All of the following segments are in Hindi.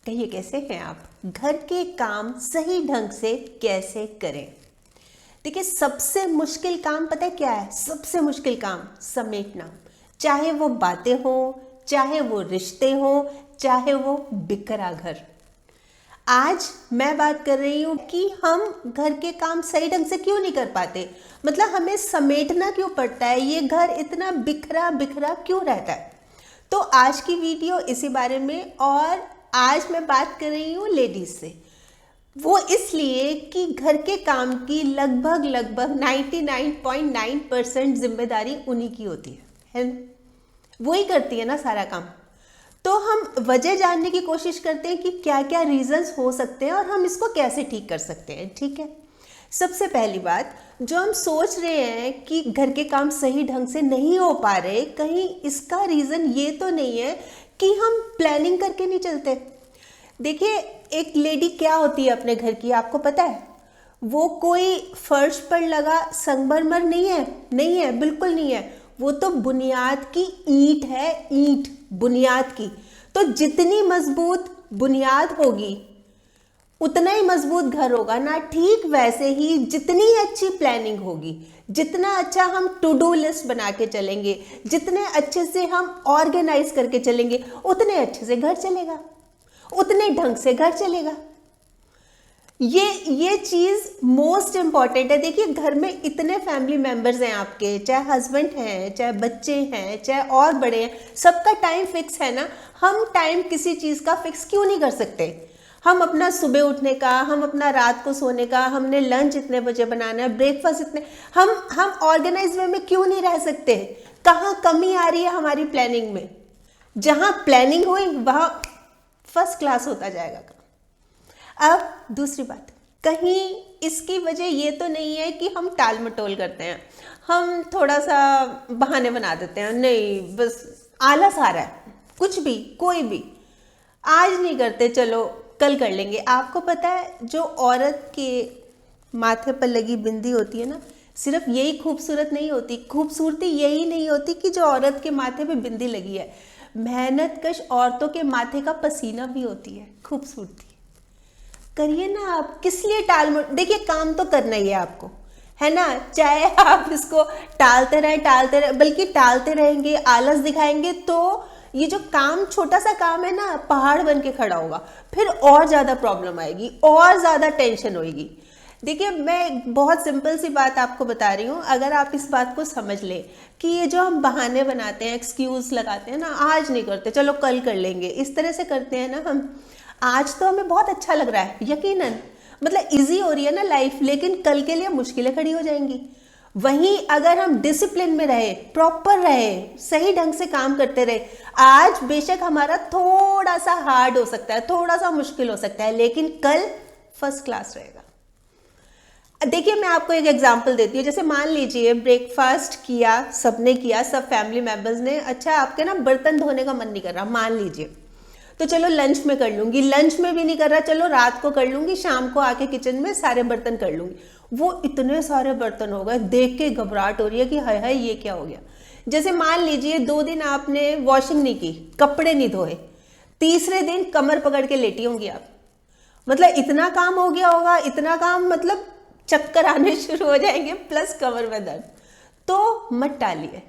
कहिए कैसे हैं आप? घर के काम सही ढंग से कैसे करें? देखिए, सबसे मुश्किल काम पता है क्या है? सबसे मुश्किल काम समेटना। चाहे वो बातें हो, चाहे वो रिश्ते हो, चाहे वो बिखरा घर। आज मैं बात कर रही हूँ कि हम घर के काम सही ढंग से क्यों नहीं कर पाते। मतलब हमें समेटना क्यों पड़ता है, ये घर इतना बिखरा बिखरा क्यों रहता है। तो आज की वीडियो इसी बारे में, और आज मैं बात कर रही हूँ लेडीज से। वो इसलिए कि घर के काम की लगभग 99.9% जिम्मेदारी उन्हीं की होती है ना? वही करती है ना सारा काम। तो हम वजह जानने की कोशिश करते हैं कि क्या क्या रीजंस हो सकते हैं और हम इसको कैसे ठीक कर सकते हैं। ठीक है, सबसे पहली बात, जो हम सोच रहे हैं कि घर के काम सही ढंग से नहीं हो पा रहे, कहीं इसका रीजन ये तो नहीं है कि हम प्लानिंग करके नहीं चलते। देखिए, एक लेडी क्या होती है अपने घर की, आपको पता है? वो कोई फर्श पर लगा संगमरमर नहीं है, नहीं है, बिल्कुल नहीं है। वो तो बुनियाद की ईंट है, ईंट बुनियाद की। तो जितनी मजबूत बुनियाद होगी उतना ही मजबूत घर होगा ना। ठीक वैसे ही जितनी अच्छी प्लानिंग होगी, जितना अच्छा हम टू डू लिस्ट बना के चलेंगे, जितने अच्छे से हम ऑर्गेनाइज करके चलेंगे, उतने अच्छे से घर चलेगा, उतने ढंग से घर चलेगा। ये चीज मोस्ट इंपॉर्टेंट है। देखिए, घर में इतने फैमिली मेंबर्स हैं आपके, चाहे हस्बैंड हैं, चाहे बच्चे हैं, चाहे और बड़े हैं, सबका टाइम फिक्स है ना। हम टाइम किसी चीज का फिक्स क्यों नहीं कर सकते? हम अपना सुबह उठने का, हम अपना रात को सोने का, हमने लंच इतने बजे बनाना है, ब्रेकफास्ट इतने, हम ऑर्गेनाइज वे में क्यों नहीं रह सकते? कहाँ कमी आ रही है हमारी प्लानिंग में? जहां प्लानिंग हुई वहां फर्स्ट क्लास होता जाएगा काम। अब दूसरी बात, कहीं इसकी वजह ये तो नहीं है कि हम टाल मटोल करते हैं, हम थोड़ा सा बहाने बना देते हैं, नहीं बस आलस आ रहा है, कुछ भी, कोई भी, आज नहीं करते, चलो कल कर लेंगे। आपको पता है, जो औरत के माथे पर लगी बिंदी होती है ना, सिर्फ यही खूबसूरत नहीं होती, खूबसूरती यही नहीं होती कि जो औरत के माथे पे बिंदी लगी है, मेहनतकश औरतों के माथे का पसीना भी होती है खूबसूरती। करिए ना आप, किस लिए टाल मटोल? देखिए, काम तो करना ही है आपको, है ना। चाहे आप इसको टालते रहें, बल्कि टालते रहेंगे, आलस दिखाएंगे, तो ये जो काम, छोटा सा काम है ना, पहाड़ बन के खड़ा होगा। फिर और ज्यादा प्रॉब्लम आएगी, और ज्यादा टेंशन होगी। देखिए, मैं बहुत सिंपल सी बात आपको बता रही हूँ। अगर आप इस बात को समझ लें कि ये जो हम बहाने बनाते हैं, एक्सक्यूज लगाते हैं ना, आज नहीं करते, चलो कल कर लेंगे, इस तरह से करते हैं ना हम। आज तो हमें बहुत अच्छा लग रहा है, यकीनन, मतलब इजी हो रही है ना लाइफ, लेकिन कल के लिए मुश्किलें खड़ी हो जाएंगी। वहीं अगर हम डिसिप्लिन में रहे, प्रॉपर रहे, सही ढंग से काम करते रहे, आज बेशक हमारा थोड़ा सा हार्ड हो सकता है, थोड़ा सा मुश्किल हो सकता है, लेकिन कल फर्स्ट क्लास रहेगा। देखिए, मैं आपको एक एग्जांपल देती हूँ। जैसे मान लीजिए ब्रेकफास्ट किया, सबने किया, सब फैमिली मेंबर्स ने। अच्छा, आपके ना बर्तन धोने का मन नहीं कर रहा, मान लीजिए, तो चलो लंच में कर लूंगी। लंच में भी नहीं कर रहा, चलो रात को कर लूंगी, शाम को आके किचन में सारे बर्तन कर लूंगी। वो इतने सारे बर्तन हो गए, देख के घबराहट हो रही है कि हाय हाय ये क्या हो गया। जैसे मान लीजिए 2 दिन आपने वॉशिंग नहीं की, कपड़े नहीं धोए, तीसरे दिन कमर पकड़ के लेटी होंगी आप। मतलब इतना काम हो गया होगा, इतना काम, मतलब चक्कर आने शुरू हो जाएंगे, प्लस कमर में दर्द। तो मत टालिए,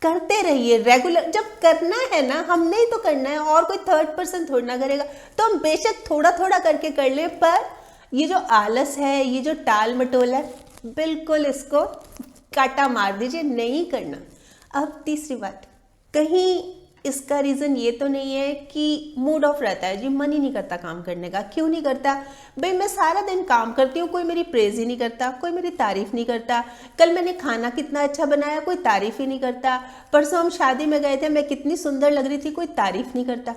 करते रहिए रेगुलर। जब करना है ना, हमने ही तो करना है, और कोई थर्ड पर्सन थोड़ा ना करेगा। तो हम बेशक थोड़ा थोड़ा करके कर ले, पर ये जो आलस है, ये जो टाल मटोल है, बिल्कुल इसको काटा मार दीजिए, नहीं करना। अब तीसरी बात, कहीं इसका रीज़न ये तो नहीं है कि मूड ऑफ रहता है, जी मन ही नहीं करता काम करने का। क्यों नहीं करता? भाई, मैं सारा दिन काम करती हूँ, कोई मेरी प्रेज ही नहीं करता, कोई मेरी तारीफ नहीं करता। कल मैंने खाना कितना अच्छा बनाया, कोई तारीफ ही नहीं करता। परसों हम शादी में गए थे, मैं कितनी सुंदर लग रही थी, कोई तारीफ नहीं करता।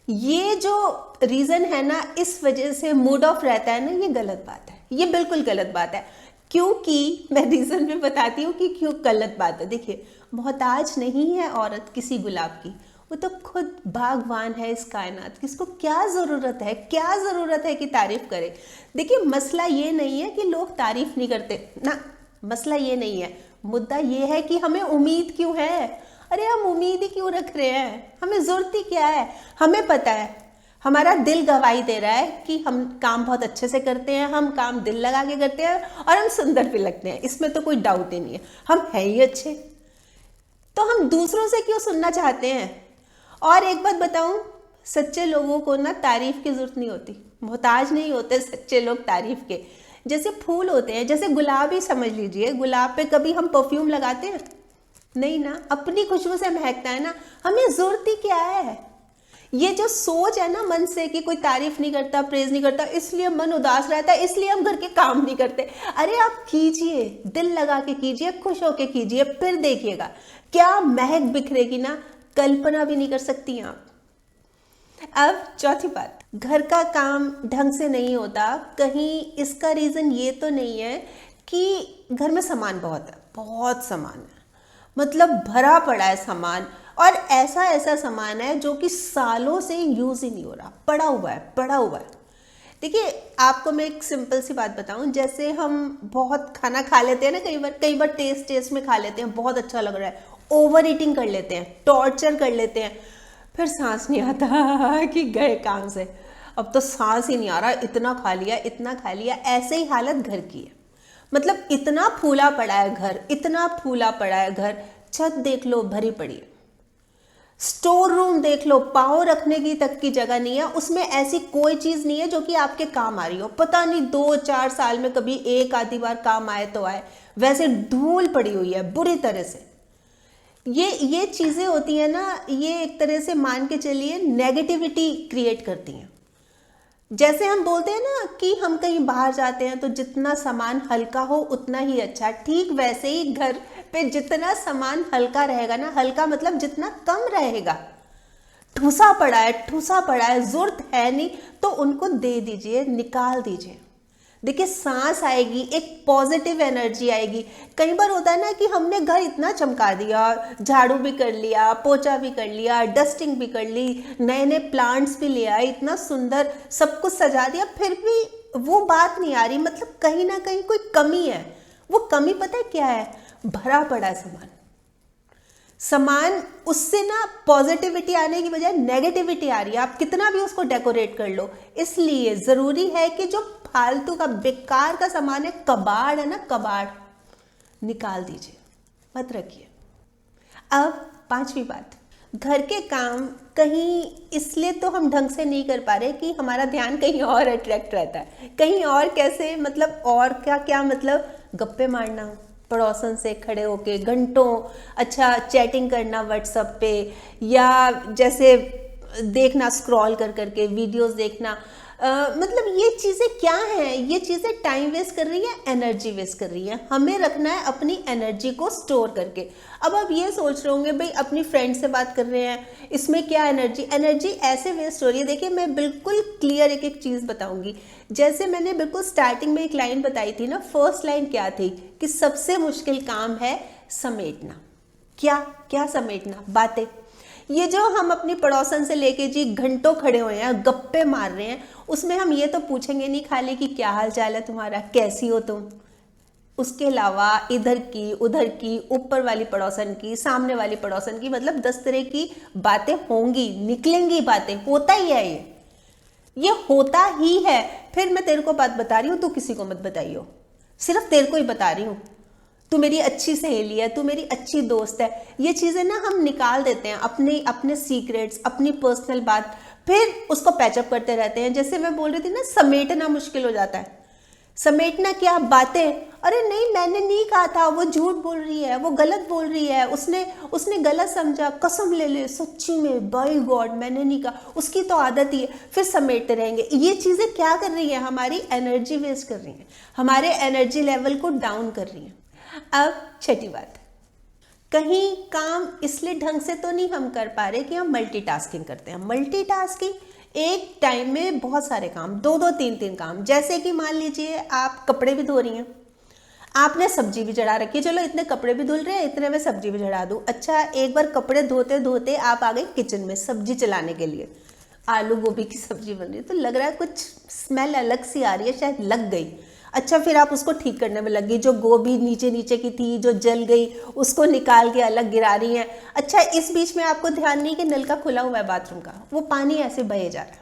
ये जो रीज़न है ना, इस वजह से मूड ऑफ रहता है ना, ये गलत बात है, ये बिल्कुल गलत बात है। क्योंकि मैं रीज़न में बताती हूँ कि क्यों गलत बात है। देखिए, मोहताज नहीं है औरत किसी गुलाब की, वो तो खुद बागवान है इस कायनात की। इसको क्या ज़रूरत है, क्या ज़रूरत है कि तारीफ करे? देखिए, मसला ये नहीं है कि लोग तारीफ नहीं करते ना, मसला ये नहीं है। मुद्दा ये है कि हमें उम्मीद क्यों है। अरे हम उम्मीद ही क्यों रख रहे हैं? हमें ज़रूरत ही क्या है? हमें पता है हमारा दिल गवाही दे रहा है कि हम काम बहुत अच्छे से करते हैं, हम काम दिल लगा के करते हैं और हम सुंदर भी लगते हैं, इसमें तो कोई डाउट ही नहीं है, हम हैं ही अच्छे। तो हम दूसरों से क्यों सुनना चाहते हैं? और एक बात बताऊं, सच्चे लोगों को ना तारीफ की जरूरत नहीं होती, मोहताज नहीं होते सच्चे लोग तारीफ के। जैसे फूल होते हैं, जैसे गुलाब ही समझ लीजिए, गुलाब पे कभी हम परफ्यूम लगाते हैं? नहीं ना, अपनी खुशबू से महकता है ना, हमें जरूरत ही क्या है? ये जो सोच है ना मन से कि कोई तारीफ नहीं करता, प्रेज नहीं करता, इसलिए मन उदास रहता है, इसलिए हम घर के काम नहीं करते। अरे आप कीजिए, दिल लगा के कीजिए, खुश होके कीजिए, फिर देखिएगा क्या महक बिखरेगी ना, कल्पना भी नहीं कर सकती आप। अब चौथी बात, घर का काम ढंग से नहीं होता, कहीं इसका रीजन ये तो नहीं है कि घर में सामान बहुत है, बहुत सामान है, मतलब भरा पड़ा है सामान, और ऐसा ऐसा सामान है जो कि सालों से यूज ही नहीं हो रहा, पड़ा हुआ है, पड़ा हुआ है। देखिए आपको मैं एक सिंपल सी बात बताऊं, जैसे हम बहुत खाना खा लेते हैं ना, कई बार टेस्ट में खा लेते हैं, बहुत अच्छा लग रहा है, ओवर ईटिंग कर लेते हैं, टॉर्चर कर लेते हैं, फिर सांस नहीं आता कि गए काम से, अब तो सांस ही नहीं आ रहा, इतना खा लिया, इतना खा लिया। ऐसे ही हालत घर की है, मतलब इतना फूला पड़ा है घर, इतना फूला पड़ा है घर, छत देख लो भरी पड़ी है, स्टोर रूम देख लो, पाँव रखने की तक की जगह नहीं है, उसमें ऐसी कोई चीज नहीं है जो कि आपके काम आ रही हो। पता नहीं 2-4 साल में कभी एक आधी बार काम आए तो आए, वैसे धूल पड़ी हुई है बुरी तरह से। ये चीजें होती है ना, ये एक तरह से मान के चलिए नेगेटिविटी क्रिएट करती हैं। जैसे हम बोलते हैं ना कि हम कहीं बाहर जाते हैं तो जितना सामान हल्का हो उतना ही अच्छा, ठीक वैसे ही घर पे जितना सामान हल्का रहेगा ना, हल्का मतलब जितना कम रहेगा, ठूसा पड़ा है, ठूसा पड़ा है, जरूरत है नहीं तो उनको दे दीजिए, निकाल दीजिए। देखिए सांस आएगी, एक पॉजिटिव एनर्जी आएगी। कई बार होता है ना कि हमने घर इतना चमका दिया, झाड़ू भी कर लिया, पोछा भी कर लिया, डस्टिंग भी कर ली, नए नए प्लांट्स भी ले आए, इतना सुंदर सब कुछ सजा दिया, फिर भी वो बात नहीं आ रही, मतलब कहीं ना कहीं कोई कमी है। वो कमी पता है क्या है? भरा पड़ा सामान उससे ना पॉजिटिविटी आने की बजाय नेगेटिविटी आ रही है, आप कितना भी उसको डेकोरेट कर लो। इसलिए जरूरी है कि जो फालतू का बेकार का सामान है, कबाड़ है ना, कबाड़ निकाल दीजिए, मत रखिए। अब 5वीं बात, घर के काम कहीं इसलिए तो हम ढंग से नहीं कर पा रहे कि हमारा ध्यान कहीं और अट्रैक्ट रहता है। कहीं और कैसे? मतलब और क्या क्या, मतलब गप्पे मारना, पड़ोसन से खड़े होके घंटों अच्छा चैटिंग करना व्हाट्सएप पे, या जैसे देखना स्क्रॉल कर करके वीडियोस देखना, मतलब ये चीज़ें क्या हैं? ये चीज़ें टाइम वेस्ट कर रही है, एनर्जी वेस्ट कर रही है। हमें रखना है अपनी एनर्जी को स्टोर करके। अब आप ये सोच रहे होंगे भाई अपनी फ्रेंड से बात कर रहे हैं, इसमें क्या एनर्जी ऐसे वेस्ट हो रही है। देखिए मैं बिल्कुल क्लियर एक एक चीज़ बताऊंगी। जैसे मैंने बिल्कुल स्टार्टिंग में एक लाइन बताई थी ना, फर्स्ट लाइन क्या थी कि सबसे मुश्किल काम है समेटना। क्या समेटना? बातें। ये जो हम अपनी पड़ोसन से लेके जी घंटों खड़े हुए हैं, गप्पे मार रहे हैं, उसमें हम ये तो पूछेंगे नहीं खाली कि क्या हाल चाल है तुम्हारा, कैसी हो तुम। उसके अलावा इधर की, उधर की, ऊपर वाली पड़ोसन की, सामने वाली पड़ोसन की, मतलब 10 तरह की बातें होंगी, निकलेंगी बातें। होता ही है ये होता ही है। फिर मैं तेरे को बात बता रही हूँ, तू किसी को मत बताइयो, सिर्फ तेरे को ही बता रही हूँ। तू मेरी अच्छी सहेली है, तू मेरी अच्छी दोस्त है। ये चीजें ना हम निकाल देते हैं, अपने सीक्रेट्स, अपनी पर्सनल बात, फिर उसको पैचअप करते रहते हैं। जैसे मैं बोल रही थी ना, समेटना मुश्किल हो जाता है। समेटना क्या? बातें। अरे नहीं, मैंने नहीं कहा था, वो झूठ बोल रही है, वो गलत बोल रही है, उसने गलत समझा, कसम ले ले सच्ची में, बाय गॉड मैंने नहीं कहा, उसकी तो आदत ही है। फिर समेटते रहेंगे। ये चीजें क्या कर रही है? हमारी एनर्जी वेस्ट कर रही है, हमारे एनर्जी लेवल को डाउन कर रही है। अब 6ठी बात, कहीं काम इसलिए ढंग से तो नहीं हम कर पा रहे कि हम मल्टीटास्किंग करते हैं। मल्टीटास्किंग, एक टाइम में बहुत सारे काम, 2-2, 3-3 काम। जैसे कि मान लीजिए आप कपड़े भी धो रही हैं, आपने सब्जी भी चढ़ा रखी है, चलो इतने कपड़े भी धुल रहे हैं, इतने में सब्जी भी चढ़ा दूं। अच्छा, एक बार कपड़े धोते धोते आप आ गए किचन में सब्जी चलाने के लिए, आलू गोभी की सब्जी बन रही है, तो लग रहा है कुछ स्मेल अलग सी आ रही है, शायद लग गई। अच्छा, फिर आप उसको ठीक करने में लग गई, जो गोभी नीचे नीचे की थी जो जल गई उसको निकाल के अलग गिरा रही हैं। अच्छा, इस बीच में आपको ध्यान नहीं कि नल का खुला हुआ है बाथरूम का, वो पानी ऐसे बहे जा रहा है,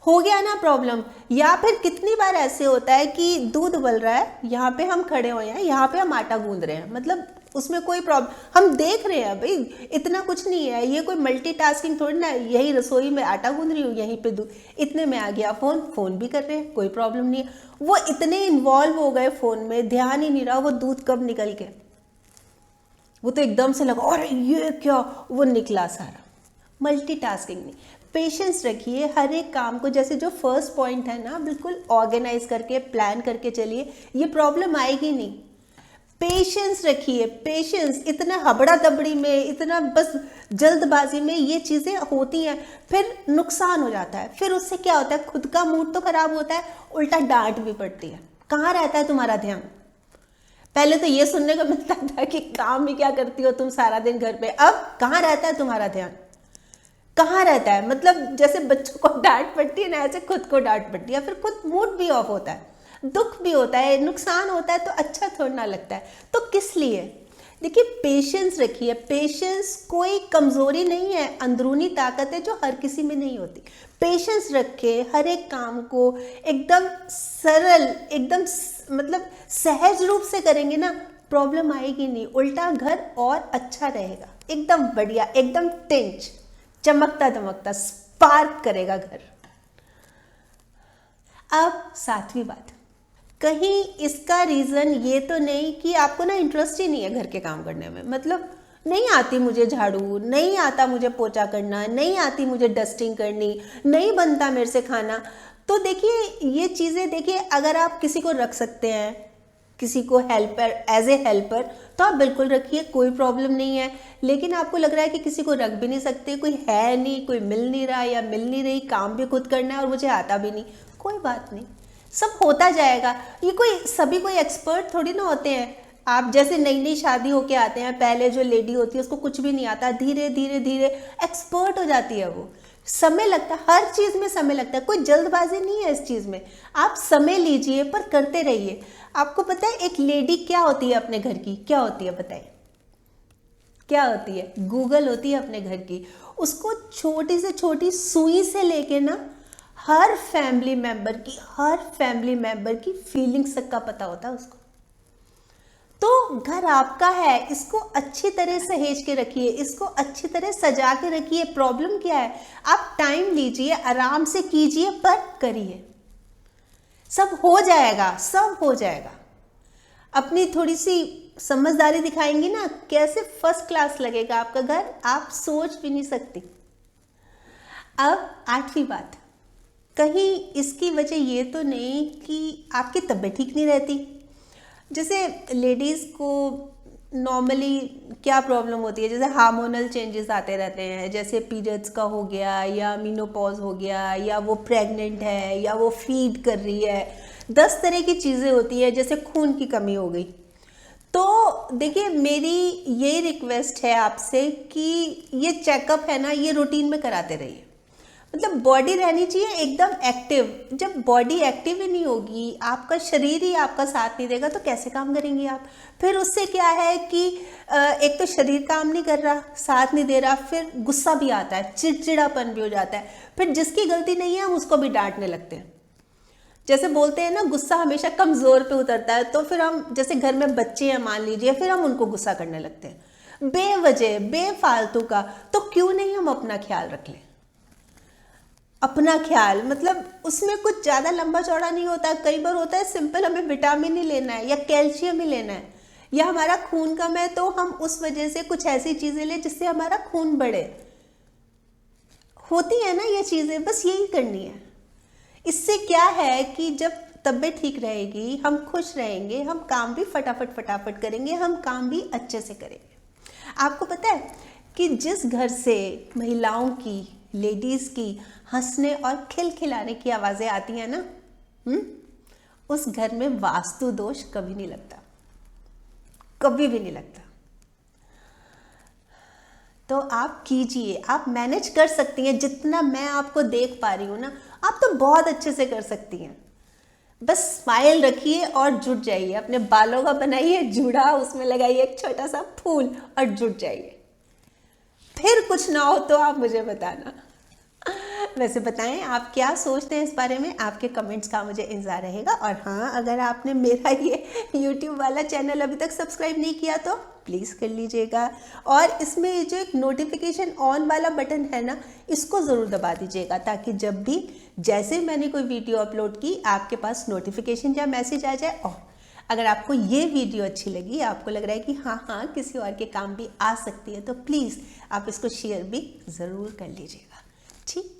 हो गया ना प्रॉब्लम। या फिर कितनी बार ऐसे होता है कि दूध उबल रहा है, यहाँ पे हम खड़े हुए हैं, यहाँ पे हम आटा गूंद रहे हैं, मतलब उसमें कोई प्रॉब्लम, हम देख रहे हैं भाई इतना कुछ नहीं है, ये कोई मल्टीटास्किंग थोड़ी ना, यही रसोई में आटा गूंद रही हूँ, यहीं पे दूध, इतने में आ गया फोन, फोन भी कर रहे हैं, कोई प्रॉब्लम नहीं है। वो इतने इन्वॉल्व हो गए फोन में, ध्यान ही नहीं रहा वो दूध कब निकल के, वो तो एकदम से लगा अरे ये क्या, वो निकला सारा। मल्टीटास्किंग नहीं। पेशेंस रखिए हर एक काम को, जैसे जो फर्स्ट पॉइंट है ना, बिल्कुल ऑर्गेनाइज करके प्लान करके चलिए, ये प्रॉब्लम आएगी नहीं। पेशेंस रखिए, पेशेंस। इतना हबड़ा दबड़ी में, इतना बस जल्दबाजी में ये चीज़ें होती हैं, फिर नुकसान हो जाता है, फिर उससे क्या होता है, खुद का मूड तो खराब होता है, उल्टा डांट भी पड़ती है। कहाँ रहता है तुम्हारा ध्यान? पहले तो ये सुनने को मिलता था कि काम ही क्या करती हो तुम सारा दिन घर पे, अब कहाँ रहता है तुम्हारा ध्यान? कहाँ रहता है? मतलब जैसे बच्चों को डांट पड़ती है ना, ऐसे खुद को डांट पड़ती है, फिर खुद मूड भी ऑफ होता है, दुख भी होता है, नुकसान होता है, तो अच्छा थोड़ा ना लगता है। तो किस लिए? देखिए पेशेंस रखिए। पेशेंस कोई कमजोरी नहीं है, अंदरूनी ताकत है जो हर किसी में नहीं होती। पेशेंस रखे, हर एक काम को एकदम सरल, एकदम मतलब सहज रूप से करेंगे ना, प्रॉब्लम आएगी नहीं, उल्टा घर और अच्छा रहेगा, एकदम बढ़िया, एकदम टिंच, चमकता दमकता, स्पार्क करेगा घर। अब सातवीं बात, कहीं इसका रीजन ये तो नहीं कि आपको ना इंटरेस्ट ही नहीं है घर के काम करने में, मतलब नहीं आती मुझे झाड़ू, नहीं आता मुझे पोछा करना, नहीं आती मुझे डस्टिंग करनी, नहीं बनता मेरे से खाना। तो देखिए ये चीज़ें, देखिए अगर आप किसी को रख सकते हैं, किसी को हेल्पर, एज ए हेल्पर, तो आप बिल्कुल रखिए, कोई प्रॉब्लम नहीं है। लेकिन आपको लग रहा है कि किसी को रख भी नहीं सकते, कोई है नहीं, कोई मिल नहीं रहा या मिल नहीं रही, काम भी खुद करना है और मुझे आता भी नहीं, कोई बात नहीं, सब होता जाएगा। ये कोई सभी कोई एक्सपर्ट थोड़ी ना होते हैं। आप जैसे नई नई शादी होके आते हैं, पहले जो लेडी होती है उसको कुछ भी नहीं आता, धीरे धीरे धीरे एक्सपर्ट हो जाती है वो। समय लगता है, हर चीज में समय लगता है, कोई जल्दबाजी नहीं है इस चीज में। आप समय लीजिए पर करते रहिए। आपको पता है एक लेडी क्या होती है अपने घर की, क्या होती है बताइए? क्या होती है? गूगल होती है अपने घर की। उसको छोटी से छोटी सुई से लेके ना हर फैमिली मेंबर की फीलिंग्स तक का पता होता है उसको। तो घर आपका है, इसको अच्छी तरह सहेज के रखिए, इसको अच्छी तरह सजा के रखिए। प्रॉब्लम क्या है? आप टाइम लीजिए, आराम से कीजिए, पर करिए, सब हो जाएगा, सब हो जाएगा। अपनी थोड़ी सी समझदारी दिखाएंगी ना, कैसे फर्स्ट क्लास लगेगा आपका घर, आप सोच भी नहीं सकती। अब आठवीं बात, कहीं इसकी वजह ये तो नहीं कि आपकी तबीयत ठीक नहीं रहती। जैसे लेडीज़ को नॉर्मली क्या प्रॉब्लम होती है, जैसे हार्मोनल चेंजेस आते रहते हैं, जैसे पीरियड्स का हो गया, या मीनोपॉज हो गया, या वो प्रेग्नेंट है, या वो फीड कर रही है, 10 तरह की चीज़ें होती है, जैसे खून की कमी हो गई। तो देखिए मेरी ये रिक्वेस्ट है आपसे कि ये चेकअप है ना, ये रूटीन में कराते रहिए। मतलब बॉडी रहनी चाहिए एकदम एक्टिव। जब बॉडी एक्टिव ही नहीं होगी, आपका शरीर ही आपका साथ नहीं देगा, तो कैसे काम करेंगे आप? फिर उससे क्या है कि एक तो शरीर काम नहीं कर रहा, साथ नहीं दे रहा, फिर गुस्सा भी आता है, चिड़चिड़ापन भी हो जाता है, फिर जिसकी गलती नहीं है हम उसको भी डांटने लगते हैं। जैसे बोलते हैं ना, गुस्सा हमेशा कमजोर पे उतरता है, तो फिर हम जैसे घर में बच्चे हैं मान लीजिए, फिर हम उनको गुस्सा करने लगते हैं बेवजह, बेफालतू का। तो क्यों नहीं हम अपना ख्याल रख लें? अपना ख्याल मतलब उसमें कुछ ज़्यादा लंबा चौड़ा नहीं होता। कई बार होता है सिंपल, हमें विटामिन ही लेना है या कैल्शियम ही लेना है, या हमारा खून कम है तो हम उस वजह से कुछ ऐसी चीज़ें लें जिससे हमारा खून बढ़े। होती है ना ये चीज़ें, बस यही करनी है। इससे क्या है कि जब तबीयत ठीक रहेगी, हम खुश रहेंगे, हम काम भी फटाफट करेंगे, हम काम भी अच्छे से करेंगे। आपको पता है कि जिस घर से महिलाओं की, लेडीज़ की हंसने और खिलखिलाने की आवाज़ें आती हैं ना, उस घर में वास्तु दोष कभी नहीं लगता, कभी भी नहीं लगता। तो आप कीजिए, आप मैनेज कर सकती हैं। जितना मैं आपको देख पा रही हूँ ना, आप तो बहुत अच्छे से कर सकती हैं। बस स्माइल रखिए और जुट जाइए, अपने बालों का बनाइए जूड़ा, उसमें लगाइए एक छोटा सा फूल और जुट जाइए। फिर कुछ ना हो तो आप मुझे बताना। वैसे बताएं आप क्या सोचते हैं इस बारे में, आपके कमेंट्स का मुझे इंतजार रहेगा। और हाँ, अगर आपने मेरा ये YouTube वाला चैनल अभी तक सब्सक्राइब नहीं किया तो प्लीज़ कर लीजिएगा। और इसमें ये जो एक नोटिफिकेशन ऑन वाला बटन है ना, इसको ज़रूर दबा दीजिएगा, ताकि जब भी जैसे मैंने कोई वीडियो अपलोड की आपके पास नोटिफिकेशन या मैसेज आ जाए। और अगर आपको ये वीडियो अच्छी लगी, आपको लग रहा है कि हाँ किसी और के काम भी आ सकती है, तो प्लीज़ आप इसको शेयर भी ज़रूर कर लीजिएगा। ठीक।